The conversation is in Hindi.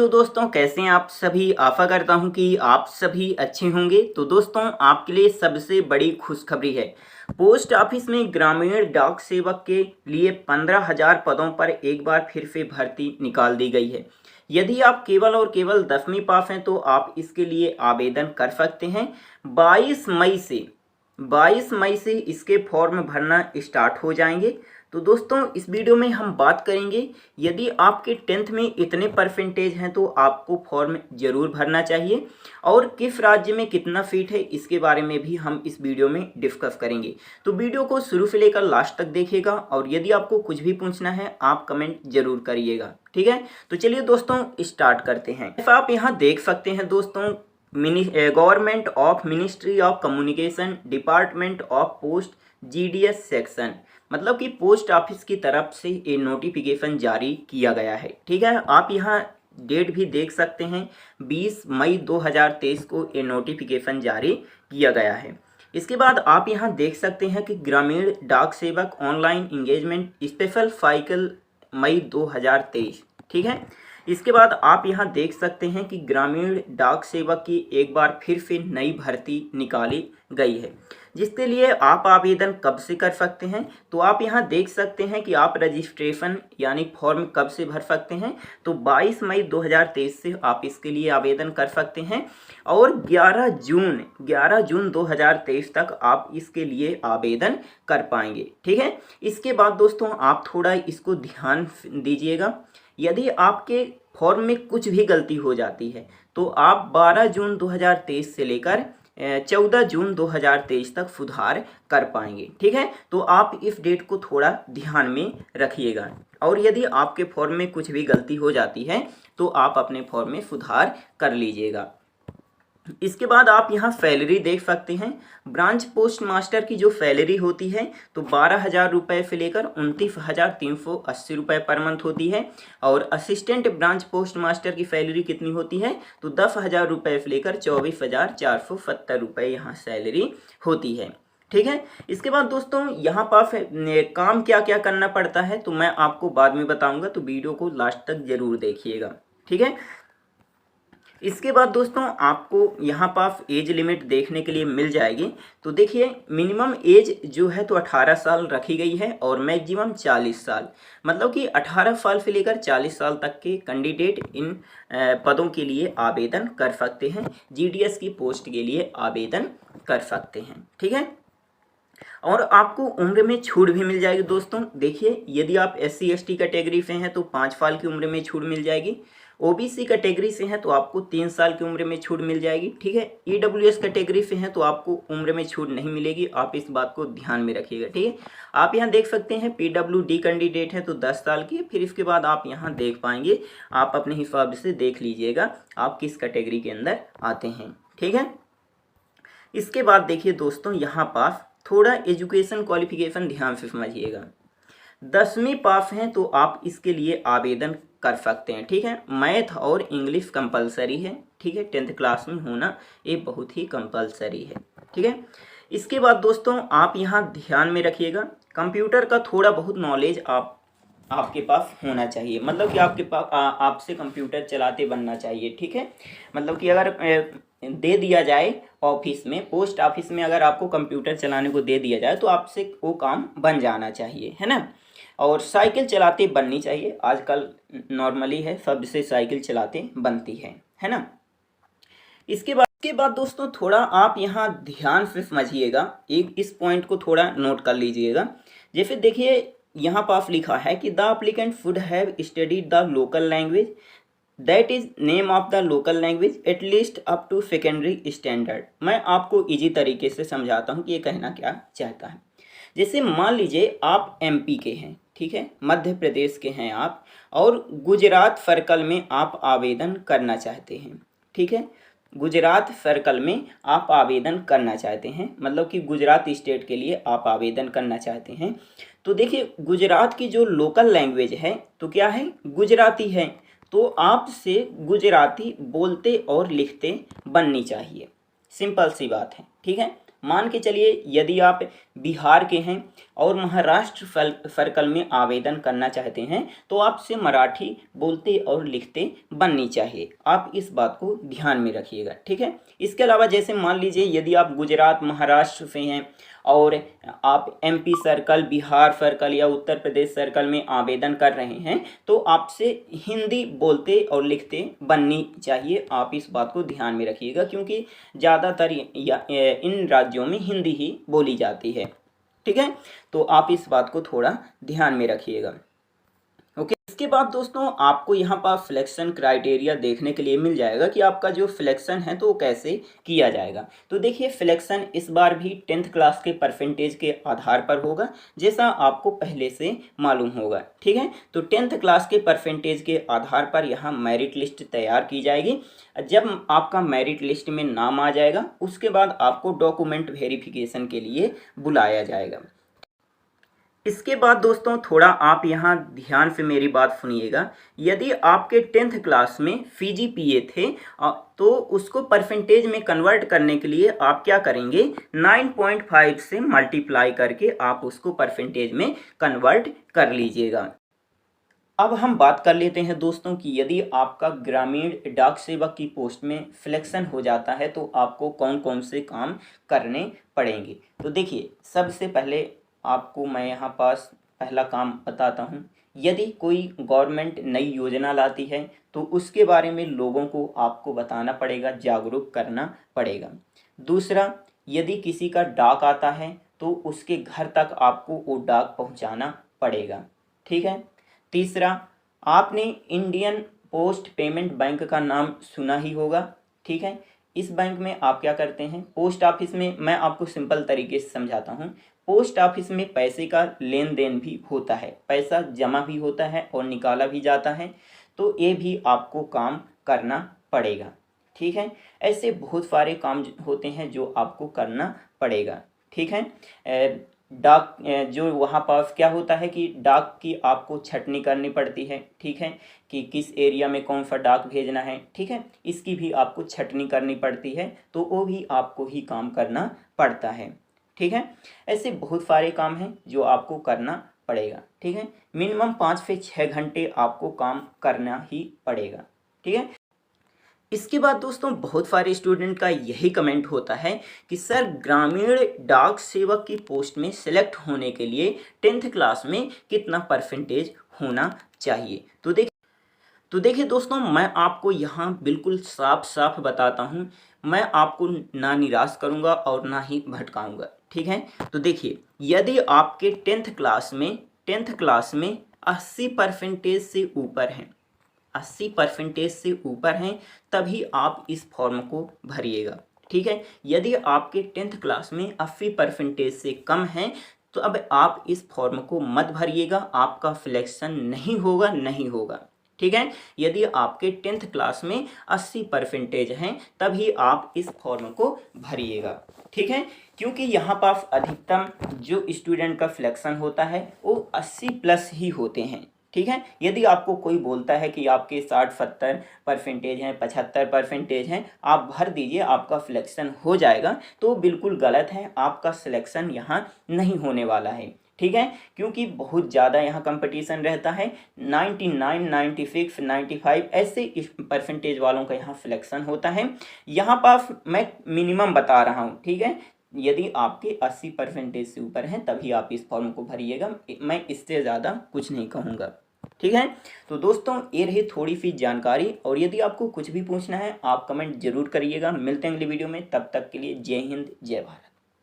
तो दोस्तों कैसे हैं आप सभी। आशा करता हूं कि आप सभी अच्छे होंगे। तो दोस्तों आपके लिए सबसे बड़ी खुशखबरी है। पोस्ट ऑफिस में ग्रामीण डाक सेवक के लिए 15,000 पदों पर एक बार फिर से भर्ती निकाल दी गई है। यदि आप केवल और केवल 10वीं पास हैं तो आप इसके लिए आवेदन कर सकते हैं। 22 मई से इसके फॉर्म भरना स्टार्ट हो जाएंगे। तो दोस्तों इस वीडियो में हम बात करेंगे, यदि आपके 10th में इतने परसेंटेज हैं तो आपको फॉर्म जरूर भरना चाहिए, और किस राज्य में कितना सीट है इसके बारे में भी हम इस वीडियो में डिस्कस करेंगे। तो वीडियो को शुरू से लेकर लास्ट तक देखिएगा, और यदि आपको कुछ भी पूछना है आप कमेंट जरूर करिएगा, ठीक है। तो चलिए दोस्तों स्टार्ट करते हैं। आप यहाँ देख सकते हैं दोस्तों, government of ministry of communication department of post GDS section, मतलब कि पोस्ट ऑफिस की तरफ से ये नोटिफिकेशन जारी किया गया है, ठीक है। आप यहाँ डेट भी देख सकते हैं, 20 मई 2023 को ये नोटिफिकेशन जारी किया गया है। इसके बाद आप यहाँ देख सकते हैं कि ग्रामीण डाक सेवक ऑनलाइन इंगेजमेंट स्पेशल साइकिल मई 2023, ठीक है। इसके बाद आप यहाँ देख सकते हैं कि ग्रामीण डाक सेवक की एक बार फिर से नई भर्ती निकाली गई है, जिसके लिए आप आवेदन कब से कर सकते हैं। तो आप यहाँ देख सकते हैं कि आप रजिस्ट्रेशन यानी फॉर्म कब से भर सकते हैं। तो 22 मई 2023 से आप इसके लिए आवेदन कर सकते हैं, और 11 जून 2023 तक आप इसके लिए आवेदन कर पाएंगे, ठीक है। इसके बाद दोस्तों आप थोड़ा इसको ध्यान दीजिएगा, यदि आपके फॉर्म में कुछ भी गलती हो जाती है तो आप 12 जून 2023 से लेकर 14 जून 2023 तक सुधार कर पाएंगे, ठीक है। तो आप इस डेट को थोड़ा ध्यान में रखिएगा, और यदि आपके फॉर्म में कुछ भी गलती हो जाती है तो आप अपने फॉर्म में सुधार कर लीजिएगा। इसके बाद आप यहाँ सैलरी देख सकते हैं। ब्रांच पोस्ट मास्टर की जो सैलरी होती है तो 12,000 रुपये से लेकर 29,380 रुपये पर मंथ होती है, और असिस्टेंट ब्रांच पोस्ट मास्टर की सैलरी कितनी होती है तो 10,000 रुपये से लेकर 24,470 रुपये यहाँ सैलरी होती है, ठीक है। इसके बाद दोस्तों यहाँ पास काम क्या क्या करना पड़ता है तो मैं आपको बाद में बताऊँगा, तो वीडियो को लास्ट तक जरूर देखिएगा, ठीक है। इसके बाद दोस्तों आपको यहाँ पास एज लिमिट देखने के लिए मिल जाएगी। तो देखिए मिनिमम एज जो है तो 18 साल रखी गई है, और मैक्सिमम 40 साल, मतलब कि 18 साल से लेकर 40 साल तक के कैंडिडेट इन पदों के लिए आवेदन कर सकते हैं, GDS की पोस्ट के लिए आवेदन कर सकते हैं, ठीक है। और आपको उम्र में छूट भी मिल जाएगी दोस्तों। देखिए यदि आप SC ST कैटेगरी से हैं तो 5 साल की उम्र में छूट मिल जाएगी, OBC कैटेगरी से हैं तो आपको 3 साल की उम्र में छूट मिल जाएगी, ठीक है। EWS कैटेगरी से हैं तो आपको उम्र में छूट नहीं मिलेगी, आप इस बात को ध्यान में रखिएगा, ठीक है। आप यहाँ देख सकते हैं PWD कैंडिडेट है तो 10 साल की, फिर इसके बाद आप यहाँ देख पाएंगे, आप अपने हिसाब से देख लीजिएगा आप किस कैटेगरी के अंदर आते हैं, ठीक है। इसके बाद देखिए दोस्तों यहाँ पास थोड़ा एजुकेशन क्वालिफिकेशन ध्यान से समझिएगा। 10वीं पास हैं तो आप इसके लिए आवेदन कर सकते हैं, ठीक है। मैथ और इंग्लिश कंपलसरी है, ठीक है। 10th क्लास में होना ये बहुत ही कंपलसरी है, ठीक है। इसके बाद दोस्तों आप यहाँ ध्यान में रखिएगा, कंप्यूटर का थोड़ा बहुत नॉलेज आपके पास होना चाहिए, मतलब कि आपके पास आपसे कंप्यूटर चलाते बनना चाहिए, ठीक है। मतलब कि अगर दे दिया जाए ऑफिस में, पोस्ट ऑफिस में अगर आपको कंप्यूटर चलाने को दे दिया जाए तो आपसे वो काम बन जाना चाहिए, है ना। और साइकिल चलाते बननी चाहिए, आजकल नॉर्मली है सबसे साइकिल चलाते बनती है ना। इसके बाद दोस्तों थोड़ा आप यहाँ ध्यान से समझिएगा, एक इस पॉइंट को थोड़ा नोट कर लीजिएगा। जैसे देखिए यहाँ पास लिखा है कि the applicant should have studied the local language, that is name of the local language at least up to secondary standard. मैं आपको इजी तरीके से समझाता हूँ कि ये कहना क्या चाहता है। जैसे मान लीजिए आप MP के हैं, ठीक है, मध्य प्रदेश के हैं आप, और गुजरात सर्कल में आप आवेदन करना चाहते हैं, ठीक है। गुजरात सर्कल में आप आवेदन करना चाहते हैं, मतलब कि गुजरात स्टेट के लिए आप आवेदन करना चाहते हैं। तो देखिए गुजरात की जो लोकल लैंग्वेज है तो क्या है, गुजराती है, तो आपसे गुजराती बोलते और लिखते बननी चाहिए, सिंपल सी बात है, ठीक है। मान के चलिए यदि आप बिहार के हैं और महाराष्ट्र सर्कल में आवेदन करना चाहते हैं तो आपसे मराठी बोलते और लिखते बननी चाहिए। आप इस बात को ध्यान में रखिएगा, ठीक है। इसके अलावा जैसे मान लीजिए यदि आप गुजरात महाराष्ट्र से हैं और आप एमपी सर्कल, बिहार सर्कल या उत्तर प्रदेश सर्कल में आवेदन कर रहे हैं तो आपसे हिंदी बोलते और लिखते बननी चाहिए। आप इस बात को ध्यान में रखिएगा क्योंकि ज़्यादातर इन राज्यों में हिंदी ही बोली जाती है, ठीक है। तो आप इस बात को थोड़ा ध्यान में रखिएगा। ओके, इसके बाद दोस्तों आपको यहाँ पर सिलेक्शन क्राइटेरिया देखने के लिए मिल जाएगा कि आपका जो सिलेक्शन है तो कैसे किया जाएगा। तो देखिए सिलेक्शन इस बार भी 10th क्लास के परसेंटेज के आधार पर होगा, जैसा आपको पहले से मालूम होगा, ठीक है। तो 10th क्लास के परसेंटेज के आधार पर यहाँ मेरिट लिस्ट तैयार की जाएगी। जब आपका मेरिट लिस्ट में नाम आ जाएगा उसके बाद आपको डॉक्यूमेंट वेरिफिकेशन के लिए बुलाया जाएगा। इसके बाद दोस्तों थोड़ा आप यहाँ ध्यान से मेरी बात सुनिएगा। यदि आपके 10th क्लास में सीजीपीए थे तो उसको परसेंटेज में कन्वर्ट करने के लिए आप क्या करेंगे, 9.5 से मल्टीप्लाई करके आप उसको परसेंटेज में कन्वर्ट कर लीजिएगा। अब हम बात कर लेते हैं दोस्तों कि यदि आपका ग्रामीण डाक सेवक की पोस्ट में सिलेक्शन हो जाता है तो आपको कौन कौन से काम करने पड़ेंगे। तो देखिए सबसे पहले आपको मैं यहाँ पास पहला काम बताता हूँ। यदि कोई गवर्नमेंट नई योजना लाती है तो उसके बारे में लोगों को आपको बताना पड़ेगा, जागरूक करना पड़ेगा। दूसरा, यदि किसी का डाक आता है तो उसके घर तक आपको वो डाक पहुँचाना पड़ेगा, ठीक है। तीसरा, आपने इंडियन पोस्ट पेमेंट बैंक का नाम सुना ही होगा, ठीक है। इस बैंक में आप क्या करते हैं, पोस्ट ऑफिस में, मैं आपको सिंपल तरीके से समझाता हूँ। पोस्ट ऑफिस में पैसे का लेन देन भी होता है, पैसा जमा भी होता है और निकाला भी जाता है, तो ये भी आपको काम करना पड़ेगा, ठीक है। ऐसे बहुत सारे काम होते हैं जो आपको करना पड़ेगा, ठीक है। डाक जो वहाँ पास क्या होता है कि डाक की आपको छटनी करनी पड़ती है, ठीक है, कि किस एरिया में कौन सा डाक भेजना है, ठीक है। इसकी भी आपको छटनी करनी पड़ती है, तो वो भी आपको ही काम करना पड़ता है, ठीक है। ऐसे बहुत सारे काम हैं जो आपको करना पड़ेगा, ठीक है। मिनिमम 5 से 6 घंटे आपको काम करना ही पड़ेगा, ठीक है। इसके बाद दोस्तों बहुत सारे स्टूडेंट का यही कमेंट होता है कि सर ग्रामीण डाक सेवक की पोस्ट में सिलेक्ट होने के लिए 10th क्लास में कितना परसेंटेज होना चाहिए। तो देखिए दोस्तों, मैं आपको यहाँ बिल्कुल साफ साफ बताता हूँ, मैं आपको ना निराश करूँगा और ना ही भटकाऊँगा, ठीक है। तो देखिए यदि आपके 10th क्लास में 80 परसेंटेज से ऊपर हैं, 80 परसेंटेज से ऊपर हैं तभी आप इस फॉर्म को भरिएगा, ठीक है। यदि आपके 10th क्लास में 80 परसेंटेज से कम हैं तो अब आप इस फॉर्म को मत भरिएगा, आपका सिलेक्शन नहीं होगा, ठीक है। यदि आपके 10th क्लास में 80 परसेंटेज हैं तभी आप इस फॉर्म को भरिएगा, ठीक है। क्योंकि यहाँ पर अधिकतम जो स्टूडेंट का सिलेक्शन होता है वो 80 प्लस ही होते हैं, ठीक है। यदि आपको कोई बोलता है कि आपके 60-70 परसेंटेज हैं, 75 परसेंटेज हैं, आप भर दीजिए आपका सिलेक्शन हो जाएगा, तो बिल्कुल गलत है, आपका सिलेक्शन यहाँ नहीं होने वाला है, ठीक है। क्योंकि बहुत ज़्यादा यहाँ कंपटीशन रहता है, 99, 96, 95 ऐसे परसेंटेज वालों का यहाँ सिलेक्शन होता है। यहाँ पास मैं मिनिमम बता रहा हूँ, ठीक है। यदि आपके 80 परसेंटेज से ऊपर हैं तभी आप इस फॉर्म को भरिएगा, मैं इससे ज़्यादा कुछ नहीं कहूँगा, ठीक है। तो दोस्तों ये रही थोड़ी सी जानकारी, और यदि आपको कुछ भी पूछना है आप कमेंट जरूर करिएगा। मिलते हैं अगली वीडियो में, तब तक के लिए जय हिंद जय भारत।